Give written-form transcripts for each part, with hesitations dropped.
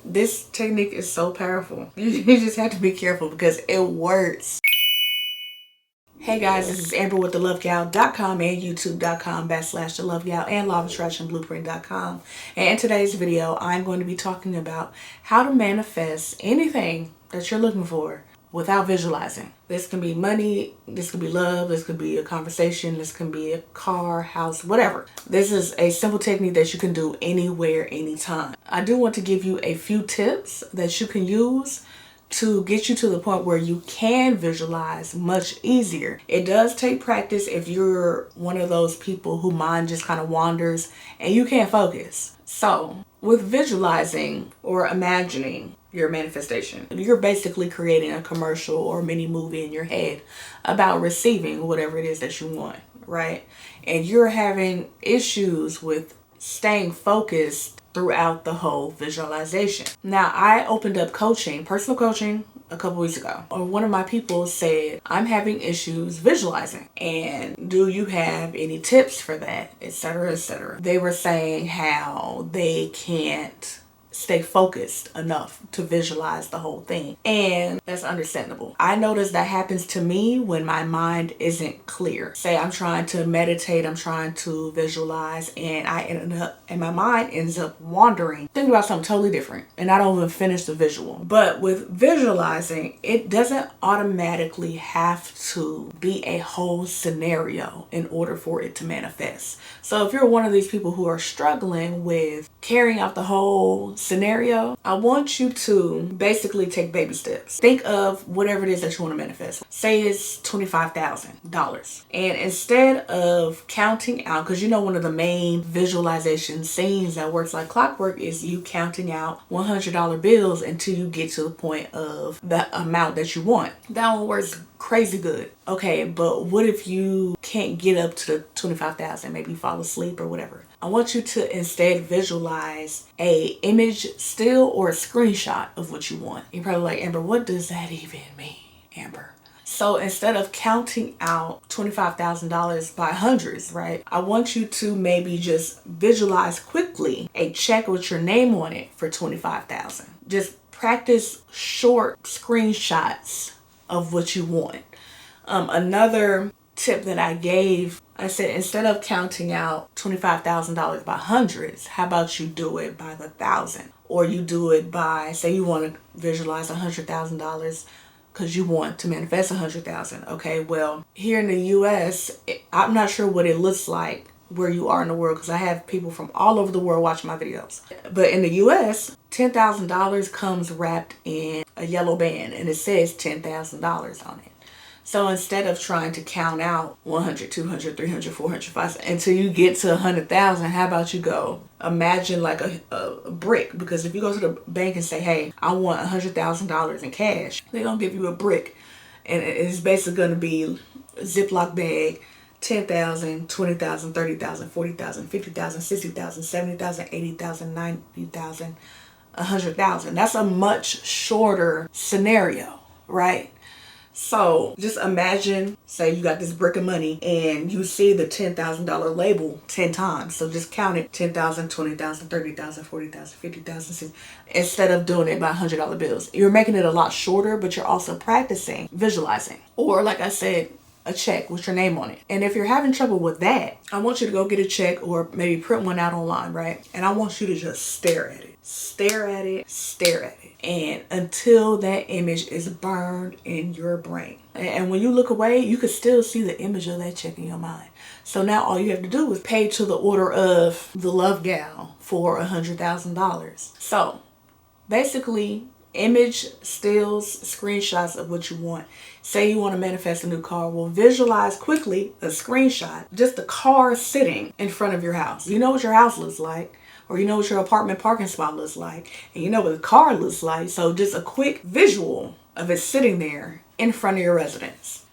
This technique is so powerful. You just have to be careful because it works. Hey guys, this is Amber with thelovegal.com and youtube.com/thelovegal and law-of-attraction-blueprint.com. And in today's video, I'm going to be talking about how to manifest anything that you're looking for without visualizing. This can be money, this could be love, this could be a conversation, this can be a car, house, whatever. This is a simple technique that you can do anywhere, anytime. I do want to give you a few tips that you can use to get you to the point where you can visualize much easier. It does take practice if you're one of those people who mind just kind of wanders and you can't focus. So with visualizing or imagining your manifestation, you're basically creating a commercial or mini movie in your head about receiving whatever it is that you want, right? And you're having issues with staying focused throughout the whole visualization. Now, I opened up coaching, personal coaching, a couple weeks ago. Or one of my people said, I'm having issues visualizing. And do you have any tips for that? Etc., etc. They were saying how they can't stay focused enough to visualize the whole thing. And that's understandable. I notice that happens to me when my mind isn't clear. Say I'm trying to meditate, I'm trying to visualize, and my mind ends up wandering, thinking about something totally different, and I don't even finish the visual. But with visualizing, it doesn't automatically have to be a whole scenario in order for it to manifest. So if you're one of these people who are struggling with carrying out the whole scenario, I want you to basically take baby steps. Think of whatever it is that you want to manifest. Say it's $25,000. And instead of counting out, because you know one of the main visualization scenes that works like clockwork is you counting out $100 bills until you get to the point of the amount that you want. That one works crazy good. Okay, but what if you can't get up to the 25,000? Maybe you fall asleep or whatever. I want you to instead visualize a image still or a screenshot of what you want. You're probably like, Amber, what does that even mean, Amber? So instead of counting out $25,000 by hundreds, right? I want you to maybe just visualize quickly a check with your name on it for $25,000. Just practice short screenshots of what you want. Another tip that I gave, I said, instead of counting out $25,000 by hundreds, how about you do it by the thousand? Or you do it by, say you want to visualize $100,000 because you want to manifest $100,000. Okay, well, here in the US, I'm not sure what it looks like where you are in the world because I have people from all over the world watching my videos. But in the US, $10,000 comes wrapped in a yellow band and it says $10,000 on it. So instead of trying to count out 100, 200, 300, 400, 500 until you get to 100,000, how about you go imagine like a brick? Because if you go to the bank and say, hey, I want $100,000 in cash, they're going to give you a brick. And it's basically going to be a Ziploc bag, 10,000, 20,000, 30,000, 40,000, 50,000, 60,000, 70,000, 80,000, 90,000, 100,000. That's a much shorter scenario, right? So just imagine, say you got this brick of money and you see the $10,000 label 10 times. So just count it: 10,000, 20,000, 30,000, 40,000, 50,000, instead of doing it by $100 bills. You're making it a lot shorter, but you're also practicing visualizing. Or like I said, a check with your name on it. And if you're having trouble with that, I want you to go get a check or maybe print one out online, right? And I want you to just stare at it. Stare at it, stare at it. And until that image is burned in your brain. And when you look away, you can still see the image of that check in your mind. So now all you have to do is pay to the order of the Love Gal for $100,000. So basically, image stills, screenshots of what you want. Say you want to manifest a new car. Well, visualize quickly a screenshot, just the car sitting in front of your house. You know what your house looks like, or you know what your apartment parking spot looks like, and you know what the car looks like. So just a quick visual of it sitting there in front of your residence.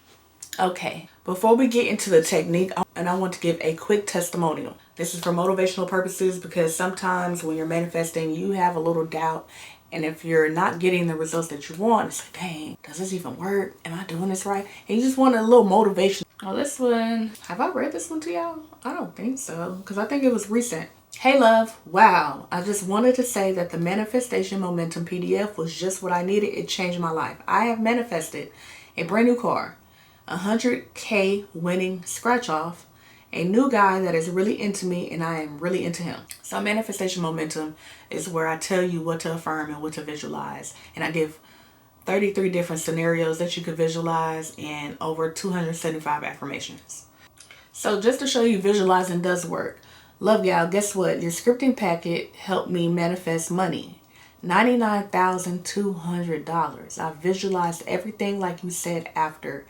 Okay, before we get into the technique, and I want to give a quick testimonial. This is for motivational purposes because sometimes when you're manifesting, you have a little doubt. And if you're not getting the results that you want, it's like, dang, does this even work? Am I doing this right? And you just want a little motivation. Oh, this one, have I read this one to y'all? I don't think so, because I think it was recent. Hey love, wow, I just wanted to say that the Manifestation Momentum PDF was just what I needed. It changed my life. I have manifested a brand new car, 100K winning scratch off, a new guy that is really into me and I am really into him. So Manifestation Momentum is where I tell you what to affirm and what to visualize. And I give 33 different scenarios that you could visualize and over 275 affirmations. So just to show you visualizing does work. Love y'all, guess what? Your scripting packet helped me manifest money. $99,200. I visualized everything like you said after,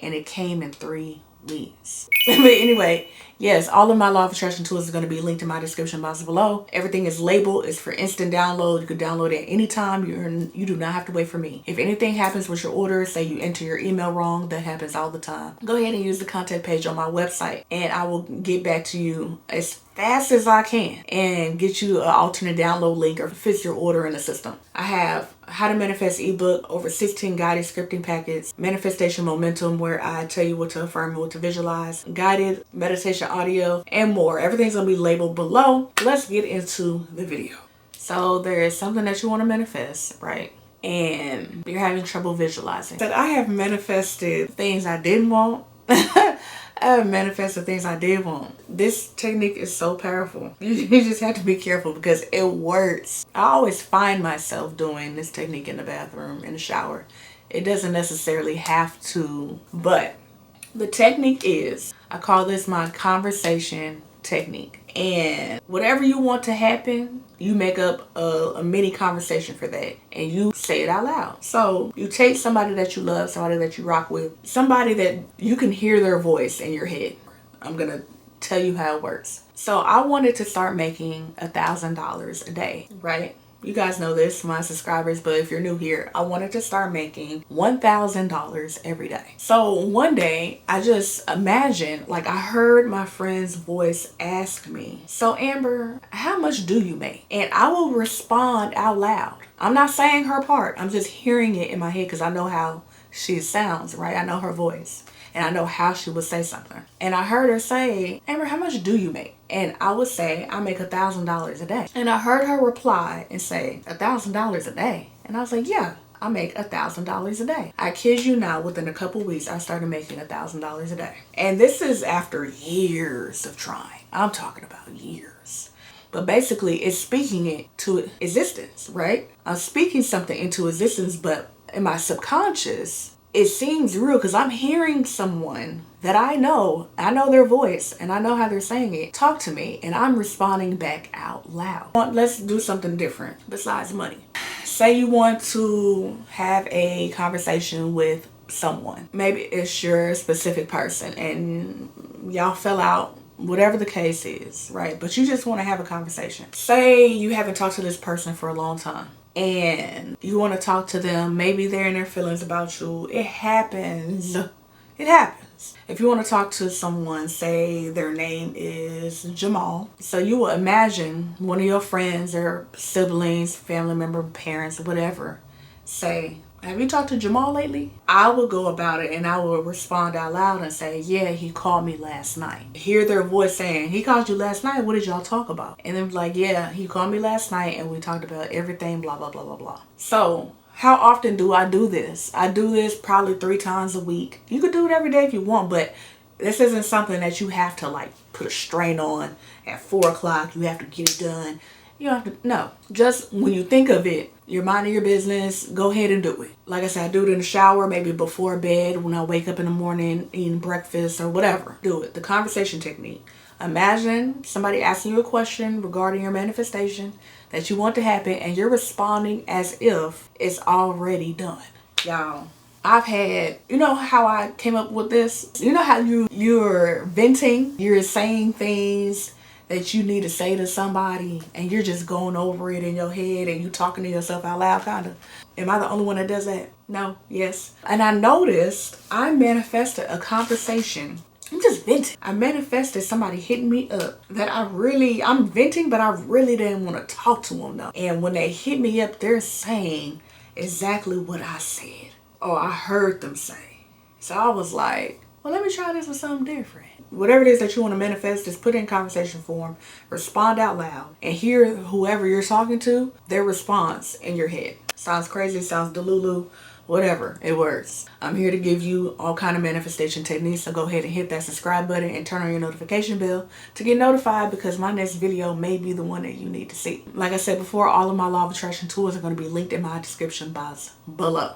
and it came in 3 weeks. But anyway, yes, all of my law of attraction tools are going to be linked in my description box below. Everything is labeled. It's for instant download. You could download it anytime. You do not have to wait for me. If anything happens with your order, say you enter your email wrong, that happens all the time, go ahead and use the contact page on my website and I will get back to you as fast as I can and get you an alternate download link or fix your order in the system. I have How to Manifest ebook, over 16 guided scripting packets, Manifestation Momentum where I tell you what to affirm and what to visualize, guided meditation audio, and more. Everything's gonna be labeled below. Let's get into the video. So there is something that you want to manifest, right? And you're having trouble visualizing. But I have manifested things I didn't want. I have manifested things I did want. This technique is so powerful. You just have to be careful because it works. I always find myself doing this technique in the bathroom, in the shower. It doesn't necessarily have to, but the technique is, I call this my conversation technique. And whatever you want to happen, you make up a mini conversation for that and you say it out loud. So you take somebody that you love, somebody that you rock with, somebody that you can hear their voice in your head. I'm gonna tell you how it works. So I wanted to start making $1,000 a day, right? You guys know this, my subscribers, but if you're new here, I wanted to start making $1,000 every day. So one day I just imagined, like I heard my friend's voice ask me, so Amber, how much do you make? And I will respond out loud. I'm not saying her part. I'm just hearing it in my head because I know how she sounds, right? I know her voice. And I know how she would say something. And I heard her say, Amber, how much do you make? And I would say, I make $1,000 a day. And I heard her reply and say, $1,000 a day? And I was like, yeah, I make $1,000 a day. I kid you not, within a couple weeks, I started making $1,000 a day. And this is after years of trying. I'm talking about years. But basically, it's speaking it to existence, right? I'm speaking something into existence, but in my subconscious, it seems real because I'm hearing someone that I know their voice and I know how they're saying it, talk to me, and I'm responding back out loud. Let's do something different besides money. Say you want to have a conversation with someone. Maybe it's your specific person and y'all fell out, whatever the case is, right? But you just want to have a conversation. Say you haven't talked to this person for a long time. And you want to talk to them, maybe they're in their feelings about you. It happens. It happens. If you want to talk to someone, say their name is Jamal. So you will imagine one of your friends or siblings, family member, parents, whatever, say, have you talked to Jamal lately? I will go about it and I will respond out loud and say, yeah, he called me last night. Hear their voice saying, he called you last night? What did y'all talk about? And then like, yeah, he called me last night and we talked about everything, blah, blah, blah, blah, blah. So how often do I do this? I do this probably 3 times a week. You could do it every day if you want, but this isn't something that you have to like put a strain on at 4 o'clock. You have to get it done. You don't have to, no. Just when you think of it, you're minding your business, go ahead and do it. Like I said, I do it in the shower, maybe before bed, when I wake up in the morning, eating breakfast or whatever. Do it. The conversation technique. Imagine somebody asking you a question regarding your manifestation that you want to happen and you're responding as if it's already done. Y'all, I've had, you know how I came up with this? You know how you're venting, you're saying things that you need to say to somebody and you're just going over it in your head and you talking to yourself out loud, kind of. Am I the only one that does that? No. Yes. And I noticed I manifested a conversation. I'm just venting. I manifested somebody hitting me up that I'm venting, but I really didn't want to talk to them though. And when they hit me up, they're saying exactly what I said or I heard them say. So I was like, well, let me try this with something different. whatever it is that you want to manifest, just put it in conversation form, respond out loud, and hear whoever you're talking to, their response in your head. Sounds crazy, sounds delulu, whatever, it works. I'm here to give you all kind of manifestation techniques, so go ahead and hit that subscribe button and turn on your notification bell to get notified, because my next video may be the one that you need to see. Like I said before, all of my law of attraction tools are going to be linked in my description box below.